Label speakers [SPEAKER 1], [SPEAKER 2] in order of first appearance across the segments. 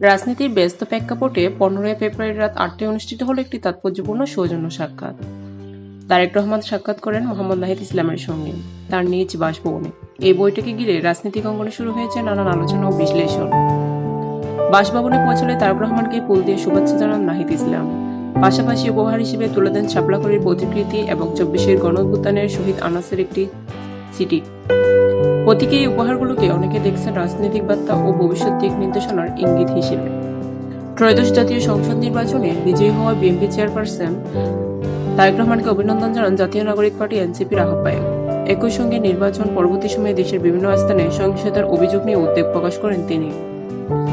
[SPEAKER 1] রাজনীতির ব্যস্ত প্রেক্ষাপটে 15 ফেব্রুয়ারি রাত 8টায় অনুষ্ঠিত হলো একটি তাৎপর্যপূর্ণ সৌজন্য সাক্ষাৎ। তারেক রহমান সাক্ষাৎ করেন মোহাম্মদ নাহিদ ইসলামের সঙ্গে তার নিজ বাসভবনে। এই বৈঠকে ঘিরে রাজনৈতিক অঙ্গনে শুরু হয়েছে নানান আলোচনা ও বিশ্লেষণ। বাসভবনে পৌঁছলে তারেক রহমানকে ফুল দিয়ে শুভেচ্ছা জানান নাহিদ ইসলাম। পাশাপাশি উপহার হিসেবে তুলে দেন শাপলাখড়ির প্রতিকৃতি এবং 24-এর গণঅভ্যুত্থানের শহীদ আনাসের একটি সিটি। প্রতীকী এই উপহারগুলোকে অনেকে দেখছেন রাজনৈতিক বার্তা ও ভবিষ্যৎ দিক নির্দেশনার ইঙ্গিত হিসেবে। ত্রয়োদশ জাতীয় সংসদ নির্বাচনে বিজয়ী হওয়া বিএনপি চেয়ারপারসন তারেক রহমানকে অভিনন্দন জানান জাতীয় নাগরিক পার্টি এনসিপির আহ্বায়ক। একই সঙ্গে নির্বাচন পরবর্তী সময়ে দেশের বিভিন্ন স্থানে সহিংসতার অভিযোগ নিয়ে উদ্বেগ প্রকাশ করেন তিনি।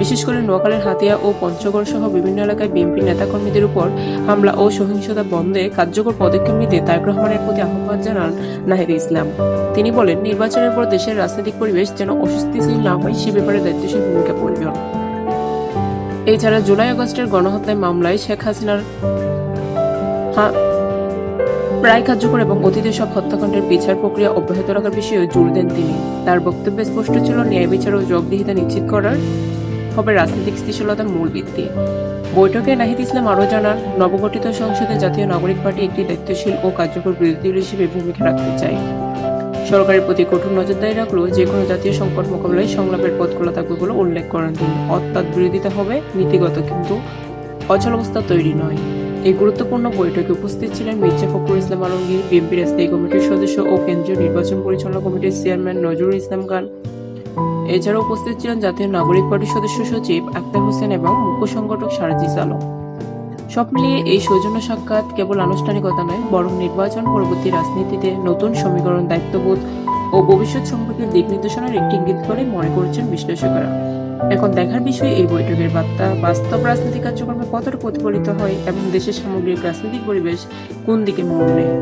[SPEAKER 1] বিশেষ করে নোয়াখালীর হাতিয়া ও পঞ্চগড় সহ বিভিন্ন এলাকায় বিএনপি নেতাকর্মীদের উপর হামলা ও সহিংসতা বন্ধে কার্যকর পদক্ষেপ নিতে তারেক রহমানের প্রতি আহ্বান জানান নাহিদ ইসলাম। তিনি বলেন, নির্বাচনের পর দেশের রাজনৈতিক পরিবেশ যেন অস্থিতিশীল না হয় সে ব্যাপারে দায়িত্বশীল ভূমিকা প্রয়োজন। এছাড়া জুলাই আগস্টের গণহত্যার মামলায় শেখ হাসিনার প্রায় কার্যকর এবং অতীতের সব হত্যাকাণ্ডের বিচার প্রক্রিয়া অব্যাহত রাখার বিষয়ে জোর দেন তিনি। তার বক্তব্যে স্পষ্ট ছিল, ন্যায় বিচার ও জবাবদিহিতা নিশ্চিত করার হবে রাজনৈতিক স্থিতিশীলতার মূল ভিত্তি। বৈঠকে নাহিদ ইসলাম আরও জানান, নবগঠিত সংসদে জাতীয় নাগরিক পার্টি একটি দায়িত্বশীল ও কার্যকর বিরোধী দল হিসেবে ভূমিকা রাখতে চায়। সরকারের প্রতি কঠোর নজরদারি রাখলেও যে কোনো জাতীয় সংকট মোকাবিলায় সংলাপের পথ খোলা থাকবে বলে উল্লেখ করেন তিনি। অর্থাৎ বিরোধিতা হবে নীতিগত, কিন্তু অচলাবস্থা তৈরি নয়। এই গুরুত্বপূর্ণ বৈঠকে উপস্থিত ছিলেন মির্জা ফখরুল ইসলাম আলমগীর, বিএনপির স্থায়ী কমিটির সদস্য ও কেন্দ্রীয় নির্বাচন পরিচালনা কমিটির চেয়ারম্যান নজরুল ইসলাম খান। এছাড়াও উপস্থিত ছিলেন জাতীয় নাগরিক পার্টির সদস্য সচিব আক্তার হোসেন এবং মুখ্য সংগঠক সারজিস আলম। সব মিলিয়ে এই সৌজন্য সাক্ষাৎ কেবল আনুষ্ঠানিকতা নয়, বরং নির্বাচন পরবর্তী রাজনীতিতে নতুন সমীকরণ, দায়িত্ববোধ ও ভবিষ্যৎ সম্পর্কের দিক নির্দেশনার একটি ইঙ্গিত করে মনে করছেন বিশ্লেষকেরা। এখন দেখার বিষয় এই বৈঠকের বার্তা বাস্তব রাজনৈতিক কার্যক্রমে কতটা প্রতিফলিত হয় এবং দেশের সামগ্রিক রাজনৈতিক পরিবেশ কোন দিকে মোড় নেয়।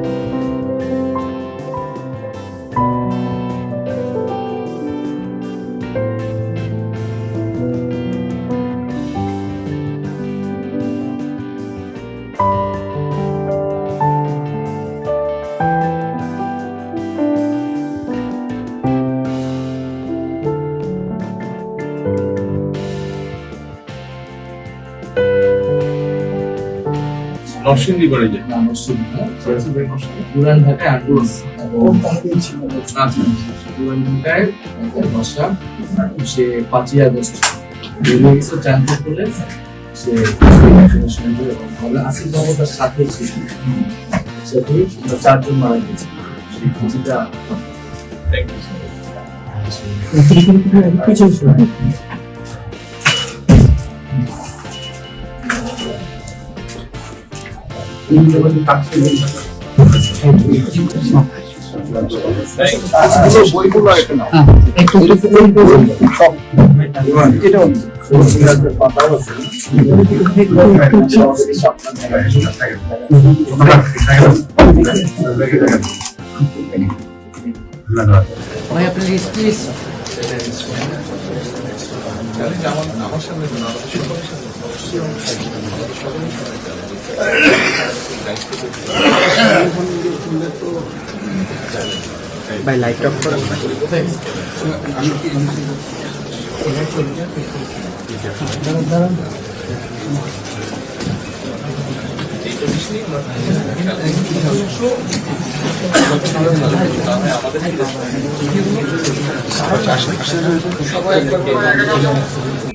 [SPEAKER 2] নরসিংদী করে যায়
[SPEAKER 3] না, পুরান ঢাকায় আন্ডুস পুরান ঢাকায় বসা সে 5ই আগস্ট বেরিয়ে গেছে জানতে বলে সে আসিফ মমতার সাথে ছিল, সাথে 4 জন মারা গেছে। সেই খুঁজিটা
[SPEAKER 2] বইগুলো একটা নাও
[SPEAKER 3] ভাই আপনার প্লিজ
[SPEAKER 2] আমার সামনে
[SPEAKER 3] ভাই লাইট অফ করেন
[SPEAKER 2] সবাই